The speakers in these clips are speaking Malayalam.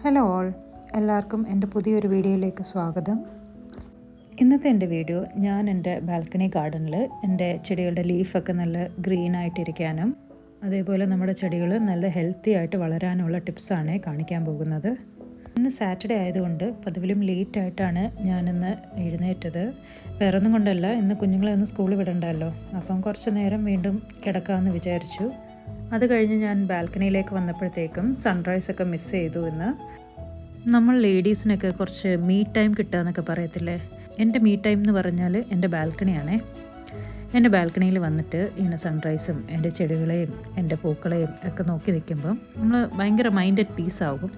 ഹലോ ഓൾ, എല്ലാവർക്കും എൻ്റെ പുതിയൊരു വീഡിയോയിലേക്ക് സ്വാഗതം. ഇന്നത്തെ എൻ്റെ വീഡിയോ ഞാൻ എൻ്റെ ബാൽക്കണി ഗാർഡനിൽ എൻ്റെ ചെടികളുടെ ലീഫൊക്കെ നല്ല ഗ്രീൻ ആയിട്ടിരിക്കാനും അതേപോലെ നമ്മുടെ ചെടികൾ നല്ല ഹെൽത്തി ആയിട്ട് വളരാനുള്ള ടിപ്സാണ് കാണിക്കാൻ പോകുന്നത്. ഇന്ന് സാറ്റർഡേ ആയതുകൊണ്ട് പതിവിലും ലേറ്റായിട്ടാണ് ഞാനിന്ന് എഴുന്നേറ്റത്. വേറൊന്നും കൊണ്ടല്ല, ഇന്ന് കുഞ്ഞുങ്ങളെ ഒന്ന് സ്കൂളിൽ വിടണ്ടല്ലോ, അപ്പം കുറച്ച് നേരം വീണ്ടും കിടക്കാമെന്ന് വിചാരിച്ചു. അത് കഴിഞ്ഞ് ഞാൻ ബാൽക്കണിയിലേക്ക് വന്നപ്പോഴത്തേക്കും സൺറൈസൊക്കെ മിസ് ചെയ്തു. ഇന്ന് നമ്മൾ ലേഡീസിനൊക്കെ കുറച്ച് മീ ടൈം കിട്ടുക എന്നൊക്കെ പറയത്തില്ലേ, എൻ്റെ മീ ടൈം എന്ന് പറഞ്ഞാൽ എൻ്റെ ബാൽക്കണിയാണേ. എൻ്റെ ബാൽക്കണിയിൽ വന്നിട്ട് ഇങ്ങനെ സൺറൈസും എൻ്റെ ചെടികളെയും എൻ്റെ പൂക്കളെയും ഒക്കെ നോക്കി നിൽക്കുമ്പം നമ്മൾ ഭയങ്കര മൈൻഡ് അറ്റ് പീസ് ആകും.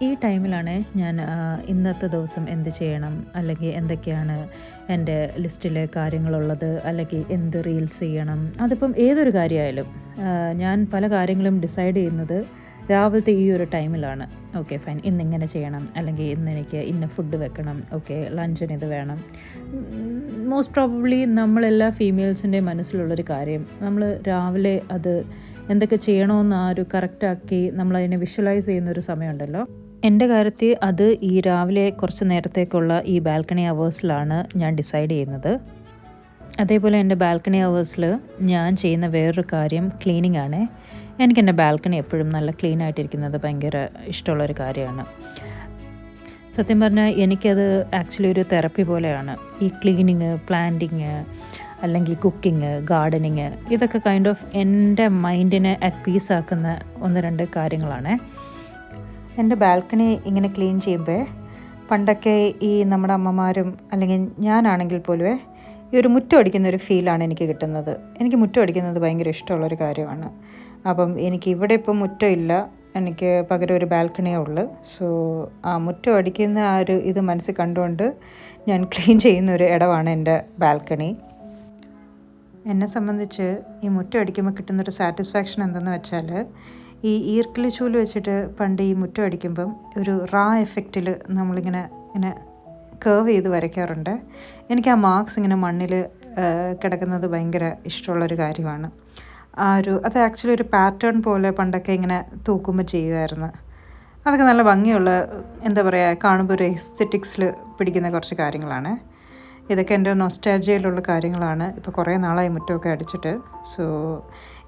ഈ ടൈമിലാണ് ഞാൻ ഇന്നത്തെ ദിവസം എന്ത് ചെയ്യണം, അല്ലെങ്കിൽ എന്തൊക്കെയാണ് എൻ്റെ ലിസ്റ്റിൽ കാര്യങ്ങളുള്ളത്, അല്ലെങ്കിൽ എന്ത് റീൽസ് ചെയ്യണം, അതിപ്പം ഏതൊരു കാര്യമായാലും ഞാൻ പല കാര്യങ്ങളും ഡിസൈഡ് ചെയ്യുന്നത് രാവിലത്തെ ഈ ഒരു ടൈമിലാണ്. ഓക്കെ ഫൈൻ, ഇന്നിങ്ങനെ ചെയ്യണം, അല്ലെങ്കിൽ ഇന്ന് എനിക്ക് ഇന്ന ഫുഡ് വെക്കണം, ഓക്കെ ലഞ്ചിന് ഇത് വേണം. മോസ്റ്റ് പ്രോബബ്ലി നമ്മളെല്ലാ ഫീമെയിൽസിൻ്റെയും മനസ്സിലുള്ളൊരു കാര്യം, നമ്മൾ രാവിലെ അത് എന്തൊക്കെ ചെയ്യണമെന്ന് ആ ഒരു കറക്റ്റാക്കി നമ്മളതിനെ വിഷ്വലൈസ് ചെയ്യുന്നൊരു സമയമുണ്ടല്ലോ. എൻ്റെ കാര്യത്തിൽ അത് ഈ രാവിലെ കുറച്ച് നേരത്തേക്കുള്ള ഈ ബാൽക്കണി അവേഴ്സിലാണ് ഞാൻ ഡിസൈഡ് ചെയ്യുന്നത്. അതേപോലെ എൻ്റെ ബാൽക്കണി അവേഴ്സിൽ ഞാൻ ചെയ്യുന്ന വേറൊരു കാര്യം ക്ലീനിങ് ആണ്. എനിക്കെൻ്റെ ബാൽക്കണി എപ്പോഴും നല്ല ക്ലീൻ ആയിട്ടിരിക്കുന്നത് ഭയങ്കര ഇഷ്ടമുള്ളൊരു കാര്യമാണ്. സത്യം പറഞ്ഞാൽ എനിക്കത് ആക്ച്വലി ഒരു തെറപ്പി പോലെയാണ്. ഈ ക്ലീനിങ്, പ്ലാന്റിങ്, അല്ലെങ്കിൽ കുക്കിങ്, ഗാർഡനിങ്, ഇതൊക്കെ കൈൻഡ് ഓഫ് എൻ്റെ മൈൻഡിനെ അറ്റ് പീസ് ആക്കുന്ന ഒന്ന് രണ്ട് കാര്യങ്ങളാണ്. എൻ്റെ ബാൽക്കണി ഇങ്ങനെ ക്ലീൻ ചെയ്യുമ്പോൾ പണ്ടൊക്കെ ഈ നമ്മുടെ അമ്മമാരും അല്ലെങ്കിൽ ഞാനാണെങ്കിൽ പോലും ഈ ഒരു മുറ്റം അടിക്കുന്നൊരു ഫീലാണ് എനിക്ക് കിട്ടുന്നത്. എനിക്ക് മുറ്റം അടിക്കുന്നത് ഭയങ്കര ഇഷ്ടമുള്ളൊരു കാര്യമാണ്. അപ്പം എനിക്ക് ഇവിടെ ഇപ്പം മുറ്റമില്ല, എനിക്ക് പകരം ഒരു ബാൽക്കണിയേ ഉള്ളൂ. സോ ആ മുറ്റം അടിക്കുന്ന ആ ഒരു ഇത് മനസ്സിൽ കണ്ടുകൊണ്ട് ഞാൻ ക്ലീൻ ചെയ്യുന്നൊരു ഇടമാണ് എൻ്റെ ബാൽക്കണി. എന്നെ സംബന്ധിച്ച് ഈ മുറ്റം അടിക്കുമ്പോൾ കിട്ടുന്നൊരു സാറ്റിസ്ഫാക്ഷൻ എന്തെന്ന് വെച്ചാൽ, ഈ ഈർക്കിലി ചൂല് വെച്ചിട്ട് പണ്ട് ഈ മുറ്റം അടിക്കുമ്പം ഒരു റാ എഫക്റ്റിൽ നമ്മളിങ്ങനെ കേർവ് ചെയ്ത് വരയ്ക്കാറുണ്ട്. എനിക്ക് ആ മാർക്സ് ഇങ്ങനെ മണ്ണിൽ കിടക്കുന്നത് ഭയങ്കര ഇഷ്ടമുള്ളൊരു കാര്യമാണ്. അത് ആക്ച്വലി ഒരു പാറ്റേൺ പോലെ പണ്ടൊക്കെ ഇങ്ങനെ തൂക്കുമ്പോൾ ചെയ്യുമായിരുന്നു. അതൊക്കെ നല്ല ഭംഗിയുള്ള, എന്താ പറയുക, കാണുമ്പോൾ ഒരു എസ്തെറ്റിക്സിൽ പിടിക്കുന്ന കുറച്ച് കാര്യങ്ങളാണ്. ഇതൊക്കെ എൻ്റെ നൊസ്റ്റാൾജിയയിലുള്ള കാര്യങ്ങളാണ്. ഇപ്പോൾ കുറേ നാളായി മുറ്റമൊക്കെ അടിച്ചിട്ട്. സോ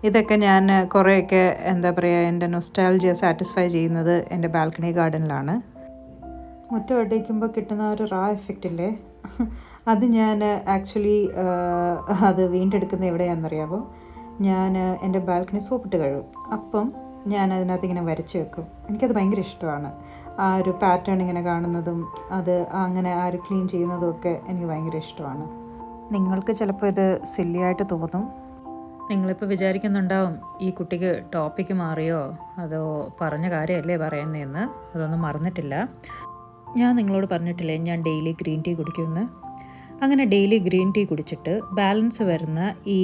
ഇതൊക്കെ ഞാൻ കുറേയൊക്കെ എന്താ പറയുക, എൻ്റെ നൊസ്റ്റാൾജിയ സാറ്റിസ്ഫൈ ചെയ്യുന്നത് എൻ്റെ ബാൽക്കണി ഗാർഡനിലാണ്. മുറ്റം അടിക്കുമ്പോൾ കിട്ടുന്ന ഒരു റാ എഫക്റ്റ് ഇല്ലേ, അത് ഞാൻ ആക്ച്വലി അത് വീണ്ടെടുക്കുന്നത് എവിടെയാണെന്നറിയാമോ? ഞാൻ എൻ്റെ ബാൽക്കണി സോപ്പിട്ട് കഴുകും. അപ്പം ഞാൻ അതിനകത്ത് ഇങ്ങനെ വരച്ച് വെക്കും. എനിക്കത് ഭയങ്കര ഇഷ്ടമാണ്. ആ ഒരു പാറ്റേൺ ഇങ്ങനെ കാണുന്നതും അത് അങ്ങനെ ആ ഒരു ക്ലീൻ ചെയ്യുന്നതും ഒക്കെ എനിക്ക് ഭയങ്കര ഇഷ്ടമാണ്. നിങ്ങൾക്ക് ചിലപ്പോൾ ഇത് സില്ലിയായിട്ട് തോന്നും. നിങ്ങളിപ്പോൾ വിചാരിക്കുന്നുണ്ടാവും, ഈ കുട്ടിക്ക് ടോപ്പിക്ക് മാറിയോ, അതോ പറഞ്ഞ കാര്യമല്ലേ പറയുന്നതെന്ന്. അതൊന്നും മറന്നിട്ടില്ല. ഞാൻ നിങ്ങളോട് പറഞ്ഞിട്ടില്ലേ ഞാൻ ഡെയിലി ഗ്രീൻ ടീ കുടിക്കുമെന്ന്. അങ്ങനെ ഡെയിലി ഗ്രീൻ ടീ കുടിച്ചിട്ട് ബാലൻസ് വരുന്ന ഈ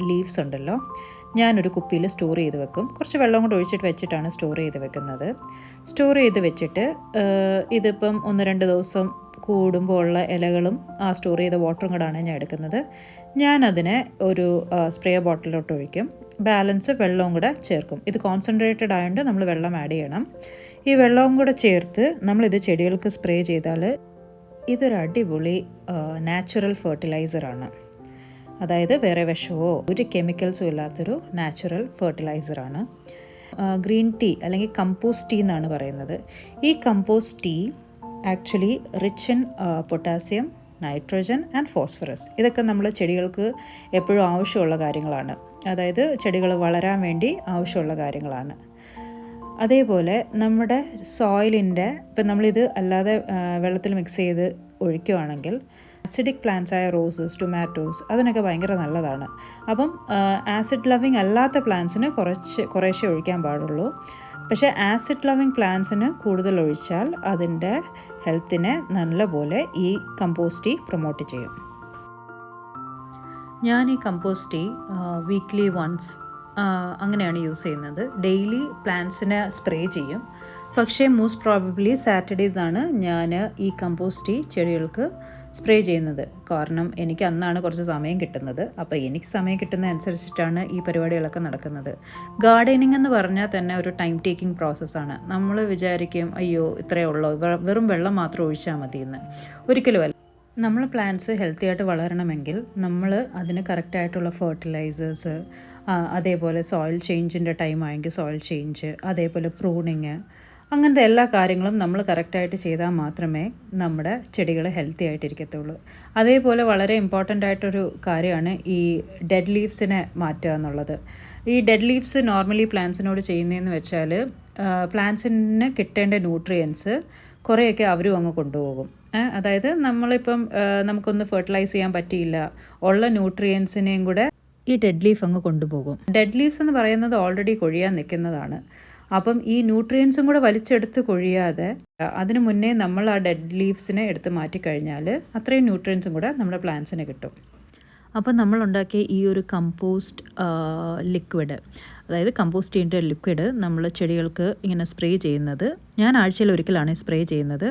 ലീവ്സ് ഉണ്ടല്ലോ, ഞാനൊരു കുപ്പിയിൽ സ്റ്റോർ ചെയ്ത് വെക്കും. കുറച്ച് വെള്ളം കൂടെ ഒഴിച്ചിട്ട് വെച്ചിട്ടാണ് സ്റ്റോർ ചെയ്ത് വെക്കുന്നത്. സ്റ്റോർ ചെയ്ത് വെച്ചിട്ട് ഇതിപ്പം 1-2 ദിവസം കൂടുമ്പോൾ ഉള്ള ഇലകളും ആ സ്റ്റോർ ചെയ്ത വാട്ടറും കൂടാണ് ഞാൻ എടുക്കുന്നത്. ഞാനതിനെ ഒരു സ്പ്രേ ബോട്ടിലോട്ട് ഒഴിക്കും. ബാലൻസ് വെള്ളവും കൂടെ ചേർക്കും. ഇത് കോൺസെൻട്രേറ്റഡ് ആയതുകൊണ്ട് നമ്മൾ വെള്ളം ആഡ് ചെയ്യണം. ഈ വെള്ളവും കൂടെ ചേർത്ത് നമ്മളിത് ചെടികൾക്ക് സ്പ്രേ ചെയ്താൽ ഇതൊരു അടിപൊളി നാച്ചുറൽ ഫെർട്ടിലൈസറാണ്. അതായത് വേറെ വിഷമോ ഒരു കെമിക്കൽസും ഇല്ലാത്തൊരു നാച്ചുറൽ ഫെർട്ടിലൈസറാണ്. ഗ്രീൻ ടീ അല്ലെങ്കിൽ കമ്പോസ്റ്റ് ടീ എന്നാണ് പറയുന്നത്. ഈ compost tea actually rich in potassium, nitrogen and phosphorus. ഇതൊക്കെ നമ്മൾ ചെടികൾക്ക് എപ്പോഴും ആവശ്യമുള്ള കാര്യങ്ങളാണ്. അതായത് ചെടികൾ വളരാൻ വേണ്ടി ആവശ്യമുള്ള കാര്യങ്ങളാണ്. അതേപോലെ നമ്മുടെ സോയിലിൻ്റെ, ഇപ്പം നമ്മളിത് അല്ലാതെ വെള്ളത്തിൽ മിക്സ് ചെയ്ത് ഒഴിക്കുകയാണെങ്കിൽ ആസിഡിക് പ്ലാന്റ്സ് ആയ റോസസ്, ടൊമാറ്റോസ്, അതിനൊക്കെ ഭയങ്കര നല്ലതാണ്. അപ്പം ആസിഡ് ലവിങ് അല്ലാത്ത പ്ലാന്റ്സിന് കുറേശ്ശേ ഒഴിക്കാൻ പാടുള്ളൂ. പക്ഷേ ആസിഡ് ലവിങ് പ്ലാന്റ്സിന് കൂടുതൽ ഒഴിച്ചാൽ അതിൻ്റെ ഹെൽത്തിനെ നല്ലപോലെ ഈ കമ്പോസ്റ്റ് ടീ പ്രൊമോട്ട് ചെയ്യും. ഞാൻ ഈ കമ്പോസ്റ്റ് ടീ വീക്ക്ലി വൺസ് അങ്ങനെയാണ് യൂസ് ചെയ്യുന്നത്. ഡെയിലി പ്ലാന്റ്സിനെ സ്പ്രേ ചെയ്യും. പക്ഷേ മോസ്റ്റ് പ്രോബബ്ലി സാറ്റർഡേയ്സ് ആണ് ഞാൻ ഈ കമ്പോസ്റ്റ് ടീ ചെടികൾക്ക് സ്പ്രേ ചെയ്യുന്നത്. കാരണം എനിക്ക് അന്നാണ് കുറച്ച് സമയം കിട്ടുന്നത്. അപ്പോൾ എനിക്ക് സമയം കിട്ടുന്ന അനുസരിച്ചിട്ടാണ് ഈ പരിപാടികളൊക്കെ നടക്കുന്നത്. ഗാർഡനിങ് എന്ന് പറഞ്ഞാൽ തന്നെ ഒരു ടൈം ടേക്കിംഗ് പ്രോസസ്സാണ്. നമ്മൾ വിചാരിക്കും അയ്യോ ഇത്രയേ ഉള്ളൂ, വെറും വെള്ളം മാത്രം ഒഴിച്ചാൽ മതിയെന്ന്. ഒരിക്കലുമല്ല. നമ്മൾ പ്ലാന്റ്സ് ഹെൽത്തി ആയിട്ട് വളരണമെങ്കിൽ നമ്മൾ അതിന് കറക്റ്റായിട്ടുള്ള ഫെർട്ടിലൈസേഴ്സ്, അതേപോലെ സോയിൽ ചേഞ്ചിൻ്റെ ടൈം ആയെങ്കിൽ സോയിൽ ചേഞ്ച്, അതേപോലെ പ്രൂണിങ്, അങ്ങനത്തെ എല്ലാ കാര്യങ്ങളും നമ്മൾ കറക്റ്റായിട്ട് ചെയ്താൽ മാത്രമേ നമ്മുടെ ചെടികൾ ഹെൽത്തി ആയിട്ടിരിക്കത്തുള്ളൂ. അതേപോലെ വളരെ ഇമ്പോർട്ടൻ്റ് ആയിട്ടൊരു കാര്യമാണ് ഈ ഡെഡ് ലീവ്സിനെ മാറ്റുക എന്നുള്ളത്. ഈ ഡെഡ് ലീവ്സ് നോർമലി പ്ലാന്റ്സിനോട് ചെയ്യുന്നതെന്ന് വെച്ചാൽ പ്ലാന്റ്സിന് കിട്ടേണ്ട ന്യൂട്രിയൻസ് കുറേയൊക്കെ അവരും അങ്ങ് കൊണ്ടുപോകും. അതായത് നമ്മളിപ്പം നമുക്കൊന്ന് ഫെർട്ടിലൈസ് ചെയ്യാൻ പറ്റിയില്ല, ഉള്ള ന്യൂട്രിയൻസിനെയും കൂടെ ഈ ഡെഡ് ലീഫ് അങ്ങ് കൊണ്ടുപോകും. ഡെഡ് ലീവ്സ് എന്ന് പറയുന്നത് ഓൾറെഡി കൊഴിയാൻ നിൽക്കുന്നതാണ്. അപ്പം ഈ ന്യൂട്രിയൻസും കൂടെ വലിച്ചെടുത്ത് കൊഴിയാതെ അതിന് മുന്നേ നമ്മൾ ആ ഡെഡ് ലീവ്സിനെ എടുത്ത് മാറ്റിക്കഴിഞ്ഞാൽ അത്രയും ന്യൂട്രിയൻസും കൂടെ നമ്മുടെ പ്ലാന്റ്സിന് കിട്ടും. അപ്പം നമ്മളുണ്ടാക്കിയ ഈ ഒരു കമ്പോസ്റ്റ് ലിക്വിഡ്, അതായത് കമ്പോസ്റ്റ് ചെയ്യേണ്ട ലിക്വിഡ് നമ്മൾ ചെടികൾക്ക് ഇങ്ങനെ സ്പ്രേ ചെയ്യുന്നത്, ഞാൻ ആഴ്ചയിൽ ഒരിക്കലാണ് സ്പ്രേ ചെയ്യുന്നത്.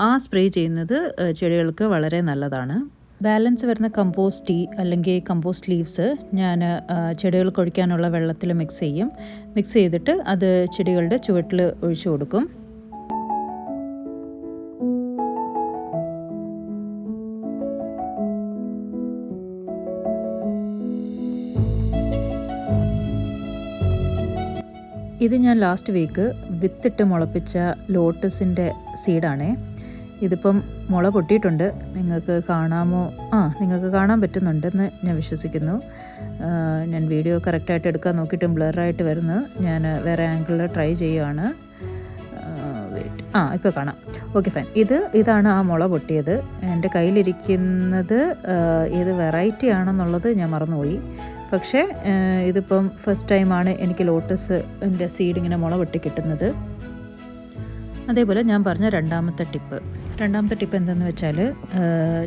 ആ സ്പ്രേ ചെയ്യുന്നത് ചെടികൾക്ക് വളരെ നല്ലതാണ്. ബാലൻസ് വരുന്ന കമ്പോസ്റ്റ് ടീ അല്ലെങ്കിൽ കമ്പോസ്റ്റ് ലീവ്സ് ഞാൻ ചെടികൾക്ക് ഒഴിക്കാനുള്ള വെള്ളത്തിൽ മിക്സ് ചെയ്തിട്ട് അത് ചെടികളുടെ ചുവട്ടിൽ ഒഴിച്ചു കൊടുക്കും. ഇത് ഞാൻ ലാസ്റ്റ് വീക്ക് വിത്തിട്ട് മുളപ്പിച്ച ലോട്ടസിൻ്റെ സീഡാണേ. ഇതിപ്പം മുള പൊട്ടിയിട്ടുണ്ട്. നിങ്ങൾക്ക് കാണാൻ പറ്റുന്നുണ്ടെന്ന് ഞാൻ വിശ്വസിക്കുന്നു. ഞാൻ വീഡിയോ കറക്റ്റായിട്ട് എടുക്കാൻ നോക്കിയിട്ടും ബ്ലറായിട്ട് വരുന്നു. ഞാൻ വേറെ ആംഗിളിൽ ട്രൈ ചെയ്യുകയാണ്. ഇപ്പോൾ കാണാം. Okay fine. ഇതാണ് ആ മുള പൊട്ടിയത്. എൻ്റെ കയ്യിലിരിക്കുന്നത് ഏത് വെറൈറ്റി ആണെന്നുള്ളത് ഞാൻ മറന്നുപോയി. പക്ഷേ ഇതിപ്പം ഫസ്റ്റ് ടൈമാണ് എനിക്ക് ലോട്ടസിൻ്റെ സീഡ് ഇങ്ങനെ മുള പൊട്ടി കിട്ടുന്നത്. അതേപോലെ ഞാൻ പറഞ്ഞ രണ്ടാമത്തെ ടിപ്പ് എന്താണെന്ന് വെച്ചാൽ,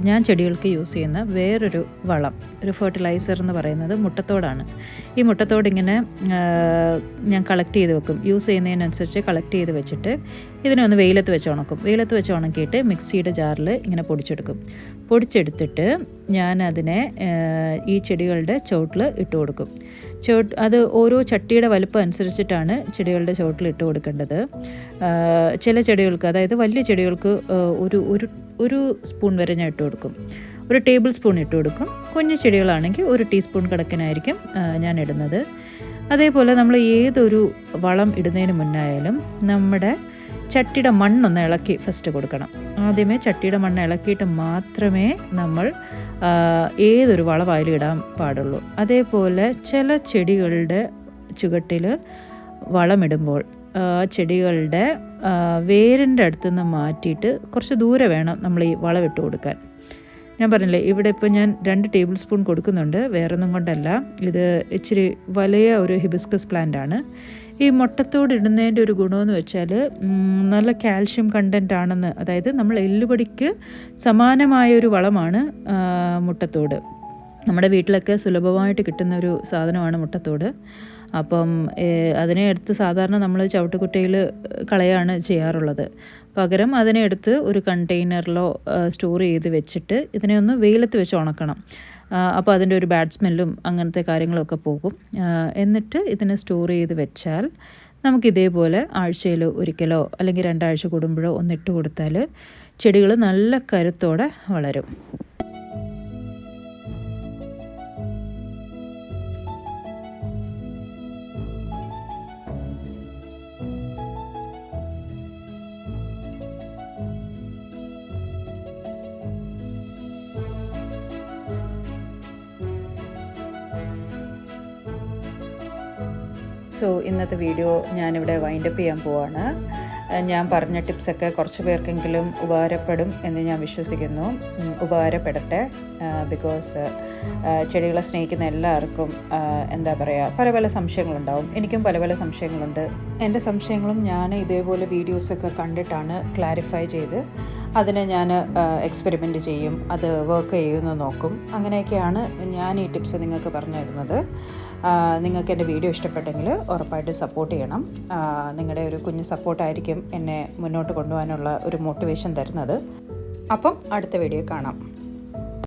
ഞാൻ ചെടികൾക്ക് യൂസ് ചെയ്യുന്ന വേറൊരു വളം, ഒരു ഫെർട്ടിലൈസർ എന്ന് പറയുന്നത് മുട്ടത്തോടാണ്. ഈ മുട്ടത്തോട് ഇങ്ങനെ ഞാൻ കളക്ട് ചെയ്ത് വെക്കും. യൂസ് ചെയ്യുന്നതിനനുസരിച്ച് കളക്ട് ചെയ്ത് വെച്ചിട്ട് ഇതിനെ ഒന്ന് വെയിലത്ത് വെച്ച് ഉണക്കിയിട്ട് മിക്സിയുടെ ജാറിൽ ഇങ്ങനെ പൊടിച്ചെടുത്തിട്ട് ഞാൻ അതിനെ ഈ ചെടികളുടെ ചുവട്ടിൽ ഇട്ട് കൊടുക്കും. അത് ഓരോ ചട്ടിയുടെ വലുപ്പം അനുസരിച്ചിട്ടാണ് ചെടികളുടെ ചുവട്ടിൽ ഇട്ട് കൊടുക്കേണ്ടത്. ചില ചെടികൾക്ക്, അതായത് വലിയ ചെടികൾക്ക് ഒരു സ്പൂൺ വരെ ഞാൻ ഇട്ട് കൊടുക്കും. ഒരു ടേബിൾ സ്പൂൺ ഇട്ട് കൊടുക്കും. കുഞ്ഞു ചെടികളാണെങ്കിൽ 1 ടീസ്പൂൺ കണക്കിനായിരിക്കും ഞാൻ ഇടുന്നത്. അതേപോലെ നമ്മൾ ഏതൊരു വളം ഇടുന്നതിന് മുന്നായാലും നമ്മുടെ ചട്ടിയുടെ മണ്ണൊന്ന് ഇളക്കി ഫസ്റ്റ് കൊടുക്കണം. ആദ്യമേ ചട്ടിയുടെ മണ്ണ് ഇളക്കിയിട്ട് മാത്രമേ നമ്മൾ ഏതൊരു വളമായാലും ഇടാൻ പാടുള്ളൂ. അതേപോലെ ചില ചെടികളുടെ ചുവട്ടിൽ വളമിടുമ്പോൾ ചെടികളുടെ വേരിൻ്റെ അടുത്തുനിന്ന് മാറ്റിയിട്ട് കുറച്ച് ദൂരെ വേണം നമ്മൾ ഈ വളമിട്ട് കൊടുക്കാൻ. ഞാൻ പറഞ്ഞില്ലേ, ഇവിടെ ഇപ്പോൾ ഞാൻ 2 ടേബിൾ സ്പൂൺ കൊടുക്കുന്നുണ്ട്. വേറൊന്നും കൊണ്ടല്ല, ഇത് ഇച്ചിരി വലിയ ഒരു ഹിബിസ്കസ് പ്ലാന്റ് ആണ്. ഈ മുട്ടത്തോട് ഇടുന്നതിൻ്റെ ഒരു ഗുണമെന്ന് വെച്ചാൽ നല്ല കാൽഷ്യം കണ്ടൻ്റ് ആണെന്ന്, അതായത് നമ്മൾ എല്ലുപൊടിക്ക് സമാനമായൊരു വളമാണ് മുട്ടത്തോട്. നമ്മുടെ വീട്ടിലൊക്കെ സുലഭമായിട്ട് കിട്ടുന്ന ഒരു സാധനമാണ് മുട്ടത്തോട്. അപ്പം അതിനെ എടുത്ത് സാധാരണ നമ്മൾ ചവിട്ടുകുട്ടയിൽ കളയാണ് ചെയ്യാറുള്ളത്. പകരം അതിനെ എടുത്ത് ഒരു കണ്ടെയ്നറിലോ സ്റ്റോർ ചെയ്ത് വെച്ചിട്ട് ഇതിനെ ഒന്ന് വെയിലത്ത് വെച്ച് ഉണക്കണം. അപ്പോൾ അതിൻ്റെ ഒരു ബാഡ് സ്മെല്ലും അങ്ങനത്തെ കാര്യങ്ങളൊക്കെ പോകും. എന്നിട്ട് ഇതിനെ സ്റ്റോർ ചെയ്ത് വെച്ചാൽ നമുക്കിതേപോലെ ആഴ്ചയിൽ ഒരിക്കലോ അല്ലെങ്കിൽ 2 ആഴ്ച കൂടുമ്പോഴോ ഒന്നിട്ട് കൊടുത്താൽ ചെടികൾ നല്ല കരുത്തോടെ വളരും. സോ ഇന്നത്തെ വീഡിയോ ഞാനിവിടെ വൈൻഡപ്പ് ചെയ്യാൻ പോവാണ്. ഞാൻ പറഞ്ഞ ടിപ്സൊക്കെ കുറച്ച് പേർക്കെങ്കിലും ഉപകാരപ്പെടും എന്ന് ഞാൻ വിശ്വസിക്കുന്നു. ഉപകാരപ്പെടട്ടെ. ബിക്കോസ് ചെടികളെ സ്നേഹിക്കുന്ന എല്ലാവർക്കും എന്താ പറയുക, പല പല സംശയങ്ങളുണ്ടാവും. എനിക്കും പല പല സംശയങ്ങളുണ്ട്. എൻ്റെ സംശയങ്ങളും ഞാൻ ഇതേപോലെ വീഡിയോസൊക്കെ കണ്ടിട്ടാണ് ക്ലാരിഫൈ ചെയ്ത് അതിനെ ഞാൻ എക്സ്പെരിമെൻറ്റ് ചെയ്യും, അത് വർക്ക് ചെയ്യുമെന്ന് നോക്കും. അങ്ങനെയൊക്കെയാണ് ഞാൻ ഈ ടിപ്സ് നിങ്ങൾക്ക് പറഞ്ഞു തരുന്നത്. നിങ്ങൾക്ക് എൻ്റെ വീഡിയോ ഇഷ്ടപ്പെട്ടെങ്കിൽ ഉറപ്പായിട്ട് സപ്പോർട്ട് ചെയ്യണം. നിങ്ങളുടെ ഒരു കുഞ്ഞു സപ്പോർട്ടായിരിക്കും എന്നെ മുന്നോട്ട് കൊണ്ടുപോകാനുള്ള ഒരു മോട്ടിവേഷൻ തരുന്നത്. അപ്പം അടുത്ത വീഡിയോ കാണാം.